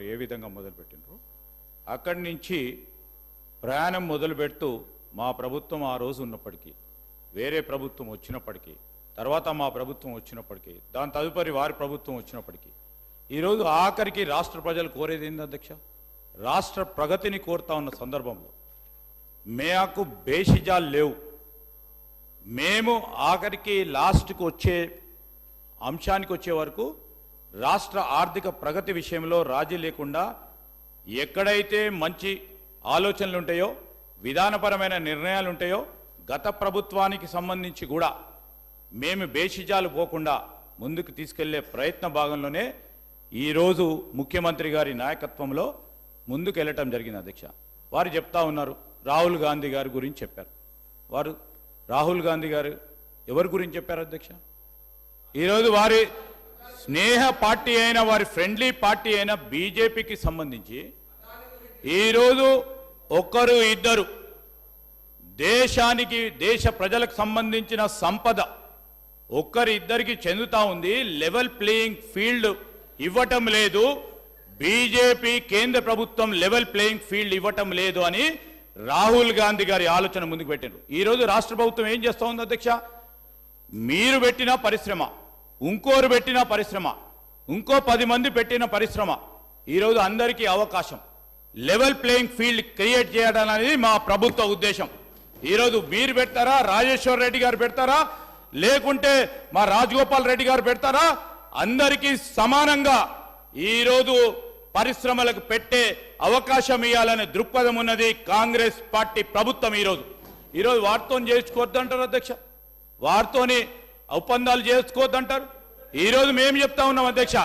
ఏ విధంగా మొదలుపెట్టినారు అక్కడి నుంచి ప్రయాణం మొదలుపెడుతూ మా ప్రభుత్వం ఆ రోజు ఉన్నప్పటికీ వేరే ప్రభుత్వం వచ్చినప్పటికీ తర్వాత మా ప్రభుత్వం వచ్చినప్పటికీ దాని తదుపరి వారి ప్రభుత్వం వచ్చినప్పటికీ ఈరోజు ఆఖరికి రాష్ట్ర ప్రజలు కోరేది ఏంది అధ్యక్ష? రాష్ట్ర ప్రగతిని కోరుతా ఉన్న సందర్భంలో మాకు బేషిజాలు లేవు. మేము ఆఖరికి లాస్ట్కి వచ్చే అంశానికి వచ్చే వరకు రాష్ట్ర ఆర్థిక ప్రగతి విషయంలో రాజీ లేకుండా ఎక్కడైతే మంచి ఆలోచనలు ఉంటాయో విధానపరమైన నిర్ణయాలు ఉంటాయో గత ప్రభుత్వానికి సంబంధించి కూడా మేము బేషిజాలు పోకుండా ముందుకు తీసుకెళ్లే ప్రయత్న భాగంలోనే ఈరోజు ముఖ్యమంత్రి గారి నాయకత్వంలో ముందుకు వెళ్ళటం జరిగింది అధ్యక్ష. వారు చెప్తా ఉన్నారు రాహుల్ గాంధీ గారి గురించి చెప్పారు. వారు రాహుల్ గాంధీ గారు ఎవరి గురించి చెప్పారు అధ్యక్ష? ఈరోజు వారి స్నేహ పార్టీ అయిన వారి ఫ్రెండ్లీ పార్టీ అయిన బీజేపీకి సంబంధించి ఈరోజు ఒకరు ఇద్దరు దేశానికి దేశ ప్రజలకు సంబంధించిన సంపద ఒక్కరి ఇద్దరికి చెందుతా ఉంది. లెవెల్ ప్లేయింగ్ ఫీల్డ్ ఇవ్వటం లేదు. బీజేపీ కేంద్ర ప్రభుత్వం లెవెల్ ప్లేయింగ్ ఫీల్డ్ ఇవ్వటం లేదు అని రాహుల్ గాంధీ గారి ఆలోచన ముందుకు పెట్టారు. ఈరోజు రాష్ట్ర ప్రభుత్వం ఏం చేస్తూ ఉంది అధ్యక్ష? మీరు పెట్టిన పరిశ్రమ, ఇంకోరు పెట్టిన పరిశ్రమ, ఇంకో 10 మంది పెట్టిన పరిశ్రమ, ఈరోజు అందరికీ అవకాశం లెవెల్ ప్లేయింగ్ ఫీల్డ్ క్రియేట్ చేయడం అనేది మా ప్రభుత్వ ఉద్దేశం. ఈరోజు మీరు పెడతారా, రాజేశ్వర్ రెడ్డి గారు పెడతారా, లేకుంటే మా రాజగోపాల్ రెడ్డి గారు పెడతారా, అందరికీ సమానంగా ఈరోజు పరిశ్రమలకు పెట్టే అవకాశం ఇవ్వాలనే దృక్పథం ఉన్నది కాంగ్రెస్ పార్టీ ప్రభుత్వం. ఈరోజు వారితో చేసుకోవద్దంటారు అధ్యక్ష, వారితోని ఒప్పందాలు చేసుకోవద్దంటారు. ఈరోజు మేము చెప్తా ఉన్నాం అధ్యక్ష,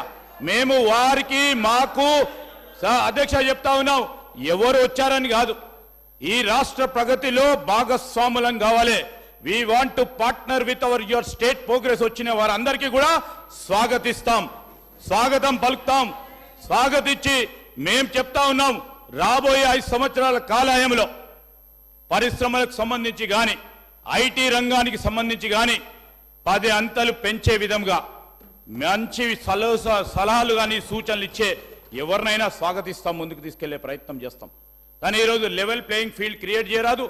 మేము వారికి మాకు అధ్యక్ష చెప్తా ఉన్నాం, ఎవరు వచ్చారని కాదు, ఈ రాష్ట్ర ప్రగతిలో భాగస్వాములం కావాలి. We want to partner with our your state progress. వచ్చిన వారందరికీ కూడా స్వాగతిస్తాం, స్వాగతం పలుకుతాం. స్వాగతించి మేము చెప్తా ఉన్నాం, రాబోయే 5 సంవత్సరాల కాలాయంలో పరిశ్రమలకు సంబంధించి కానీ ఐటీ రంగానికి సంబంధించి కానీ 10 అంతలు పెంచే విధంగా మంచి సలహాలు కానీ సూచనలు ఇచ్చే ఎవరినైనా స్వాగతిస్తాం, ముందుకు తీసుకెళ్లే ప్రయత్నం చేస్తాం. కానీ ఈరోజు లెవెల్ ప్లేయింగ్ ఫీల్డ్ క్రియేట్ చేయరాదు.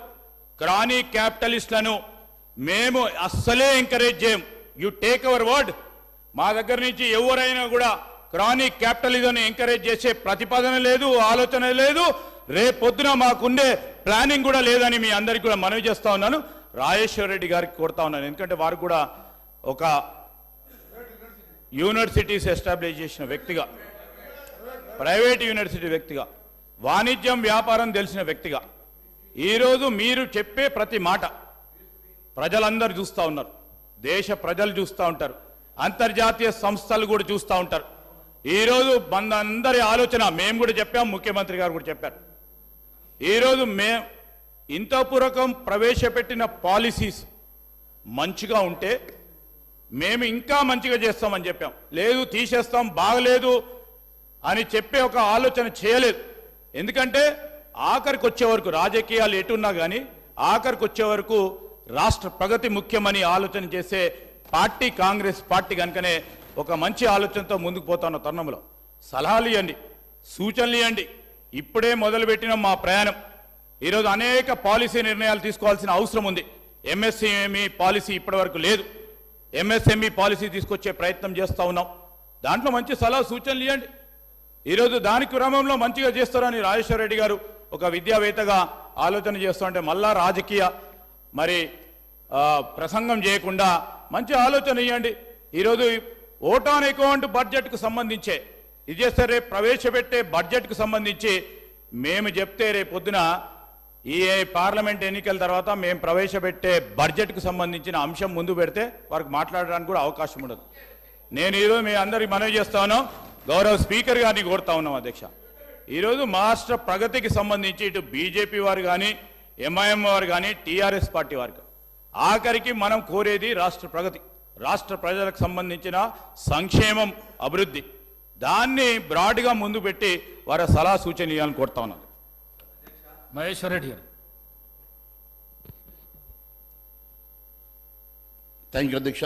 క్రానీ క్యాపిటలిస్టులను మేము అస్సలే ఎంకరేజ్ చేయం. You take our word. మా దగ్గర నుంచి ఎవరైనా కూడా క్రానిక్ క్యాపిటలిజం ఎంకరేజ్ చేసే ప్రతిపాదన లేదు, ఆలోచన లేదు, రేపొద్దున మాకుండే ప్లానింగ్ కూడా లేదని మీ అందరికీ కూడా మనవి చేస్తా ఉన్నాను. రాజేశ్వర్ రెడ్డి గారికి కోరుతా ఉన్నాను, ఎందుకంటే వారు కూడా ఒక యూనివర్సిటీస్ ఎస్టాబ్లిష్ చేసిన వ్యక్తిగా, ప్రైవేట్ యూనివర్సిటీ వ్యక్తిగా, వాణిజ్యం వ్యాపారం తెలిసిన వ్యక్తిగా ఈరోజు మీరు చెప్పే ప్రతి మాట ప్రజలందరూ చూస్తూ ఉన్నారు, దేశ ప్రజలు చూస్తూ ఉంటారు, అంతర్జాతీయ సంస్థలు కూడా చూస్తూ ఉంటారు. ఈరోజు మనందరి ఆలోచన, మేము కూడా చెప్పాం, ముఖ్యమంత్రి గారు కూడా చెప్పారు, ఈరోజు ఇంతపూర్వకం ప్రవేశపెట్టిన పాలసీస్ మంచిగా ఉంటే మేము ఇంకా మంచిగా చేస్తామని చెప్పాం. లేదు తీసేస్తాం, బాగలేదు అని చెప్పే ఒక ఆలోచన చేయలేదు. ఎందుకంటే ఆఖరికి వచ్చే వరకు రాజకీయాలు ఎటున్నా కానీ ఆఖరికి వచ్చే వరకు రాష్ట్ర ప్రగతి ముఖ్యమని ఆలోచన చేసే పార్టీ కాంగ్రెస్ పార్టీ. కనుకనే ఒక మంచి ఆలోచనతో ముందుకు పోతున్న తరుణంలో సలహాలు ఇవ్వండి, సూచనలు ఇవ్వండి. ఇప్పుడే మొదలుపెట్టిన మా ప్రయాణం. ఈరోజు అనేక పాలసీ నిర్ణయాలు తీసుకోవాల్సిన అవసరం ఉంది. ఎంఎస్ఎంఈ పాలసీ ఇప్పటి వరకు లేదు. ఎంఎస్ఎంఈ పాలసీ తీసుకొచ్చే ప్రయత్నం చేస్తూ ఉన్నాం. దాంట్లో మంచి సలహా సూచనలు ఇవ్వండి. ఈరోజు దాని క్రమంలో మంచిగా చేస్తారని రాజేశ్వర రెడ్డి గారు ఒక విద్యావేత్తగా ఆలోచన చేస్తూ ఉంటే మళ్ళా రాజకీయ ప్రసంగం చేయకుండా మంచి ఆలోచన ఇవ్వండి. ఈరోజు ఓట్ ఆన్ అకౌంట్ బడ్జెట్కు సంబంధించే ఇది చేస్తే రేపు ప్రవేశపెట్టే బడ్జెట్కు సంబంధించి మేము చెప్తే రేపొద్దున ఈ పార్లమెంట్ ఎన్నికల తర్వాత మేము ప్రవేశపెట్టే బడ్జెట్కు సంబంధించిన అంశం ముందు పెడితే వారికి మాట్లాడడానికి కూడా అవకాశం ఉండదు. నేను ఈరోజు మీ అందరికి మనవి చేస్తాను, గౌరవ స్పీకర్ గారిని కోరుతా ఉన్నాం అధ్యక్ష, ఈరోజు రాష్ట్ర ప్రగతికి సంబంధించి ఇటు బీజేపీ వారు కానీ ఎంఐఎం వారు కానీ టీఆర్ఎస్ పార్టీ వారు ఆఖరికి మనం కోరేది రాష్ట్ర ప్రగతి, రాష్ట్ర ప్రజలకు సంబంధించిన సంక్షేమం, అభివృద్ధి. దాన్ని బ్రాడ్గా ముందు పెట్టి వారి సలహా సూచన ఇవ్వాలని కోరుతా ఉన్నాను. మహేశ్వర్ రెడ్డి గారు. థ్యాంక్ యూ అధ్యక్ష.